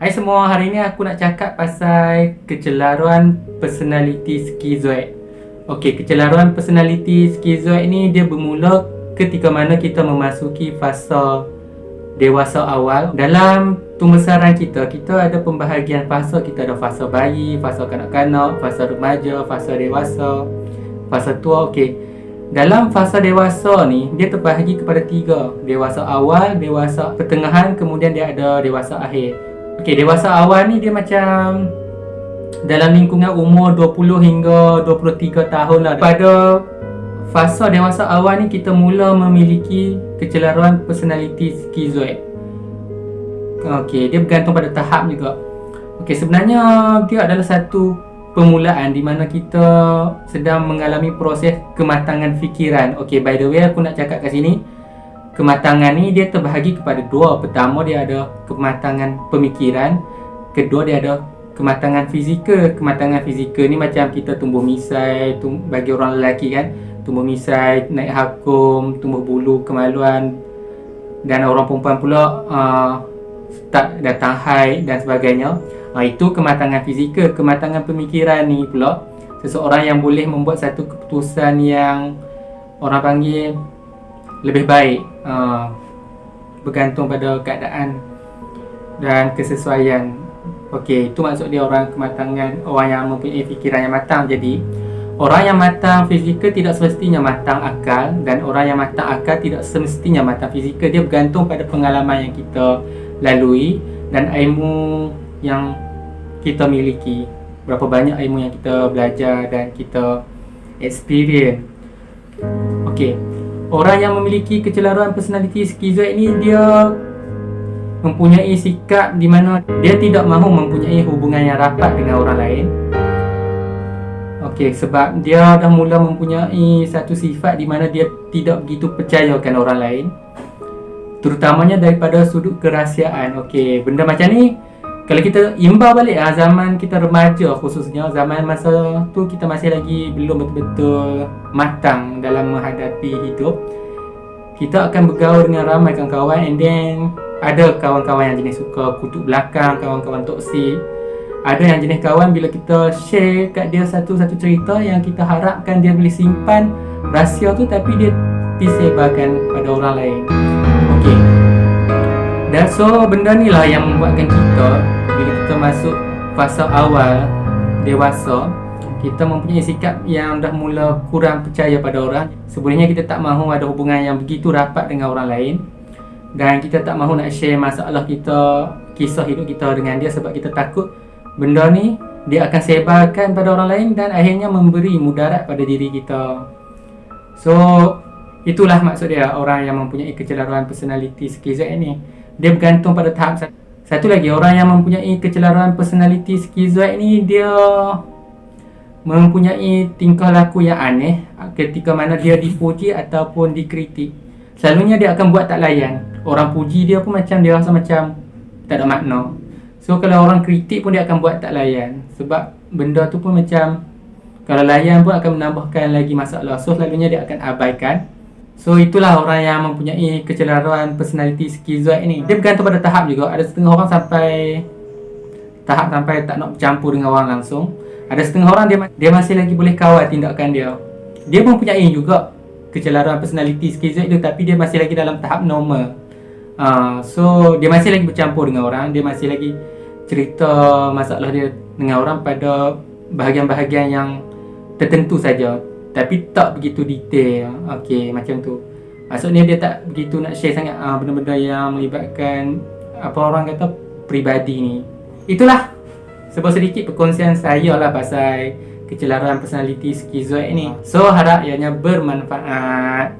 Hai semua, hari ni aku nak cakap pasal kecelaruan personality skizoid. Okey, kecelaruan personality skizoid ni dia bermula ketika mana kita memasuki fasa dewasa awal. Dalam pembesaran kita ada pembahagian fasa. Kita ada fasa bayi, fasa kanak-kanak, fasa remaja, fasa dewasa, fasa tua. Okey, dalam fasa dewasa ni dia terbahagi kepada 3. Dewasa awal, dewasa pertengahan, kemudian dia ada dewasa akhir. Okey, dewasa awal ni dia macam dalam lingkungan umur 20 hingga 23 tahun lah. Pada fasa dewasa awal ni kita mula memiliki kecelaruan personality skizoid. Okey, dia bergantung pada tahap juga. Okey, sebenarnya dia adalah satu permulaan di mana kita sedang mengalami proses kematangan fikiran. Okey, by the way aku nak cakap kat sini, kematangan ni dia terbahagi kepada 2. Pertama dia ada kematangan pemikiran, kedua dia ada kematangan fizikal. Kematangan fizikal ni macam kita tumbuh misai, bagi orang lelaki kan, tumbuh misai, naik hakum, tumbuh bulu, kemaluan, dan orang perempuan pula start datang haid dan sebagainya. Itu kematangan fizikal. Kematangan pemikiran ni pula seseorang yang boleh membuat satu keputusan yang orang panggil lebih baik, bergantung pada keadaan dan kesesuaian. Okey, itu maksud dia orang kematangan, orang yang mempunyai fikiran yang matang. Jadi orang yang matang fizikal tidak semestinya matang akal, dan orang yang matang akal tidak semestinya matang fizikal. Dia bergantung pada pengalaman yang kita lalui dan ilmu yang kita miliki, berapa banyak ilmu yang kita belajar dan kita experience. Okey, orang yang memiliki kecelaruan personality skizoid ni dia mempunyai sikap di mana dia tidak mahu mempunyai hubungan yang rapat dengan orang lain. Okey, sebab dia dah mula mempunyai satu sifat di mana dia tidak begitu percayakan orang lain, terutamanya daripada sudut kerahsiaan. Okey, benda macam ni kalau kita imbau balik zaman kita remaja, khususnya zaman masa tu kita masih lagi belum betul-betul matang dalam menghadapi hidup, kita akan bergaul dengan ramai kawan-kawan, and then ada kawan-kawan yang jenis suka kutuk belakang, kawan-kawan toksik. Ada yang jenis kawan bila kita share kat dia satu cerita yang kita harapkan dia boleh simpan rahsia tu, tapi dia disebarkan pada orang lain. Okey, dan so benda ni lah yang membuatkan kita bila kita masuk fasa awal dewasa, kita mempunyai sikap yang dah mula kurang percaya pada orang. Sebenarnya kita tak mahu ada hubungan yang begitu rapat dengan orang lain, dan kita tak mahu nak share masalah kita, kisah hidup kita dengan dia, sebab kita takut benda ni dia akan sebarkan pada orang lain dan akhirnya memberi mudarat pada diri kita. So itulah maksud dia orang yang mempunyai kecelaruan personality skizoid ni. Dia bergantung pada tahap. Satu lagi, orang yang mempunyai kecelaruan personality skizoid ni dia mempunyai tingkah laku yang aneh ketika mana dia dipuji ataupun dikritik. Selalunya dia akan buat tak layan. Orang puji dia pun macam dia rasa macam tak ada makna. So kalau orang kritik pun dia akan buat tak layan, sebab benda tu pun macam kalau layan pun akan menambahkan lagi masalah. So selalunya dia akan abaikan. So itulah orang yang mempunyai kecelaruan personality skizoid ni. Dia bergantung pada tahap juga. Ada setengah orang sampai tahap sampai tak nak bercampur dengan orang langsung. Ada setengah orang dia masih lagi boleh kawal tindakan dia. Dia mempunyai juga kecelaruan personality skizoid tu, tapi dia masih lagi dalam tahap normal. So dia masih lagi bercampur dengan orang, dia masih lagi cerita masalah dia dengan orang pada bahagian-bahagian yang tertentu saja, tapi tak begitu detail. Okey, macam tu. Maksudnya dia tak begitu nak share sangat benda-benda yang melibatkan apa orang kata peribadi ni. Itulah sedikit perkongsian saya lah pasal kecelaruan personality skizoid ni. So harap ianya bermanfaat.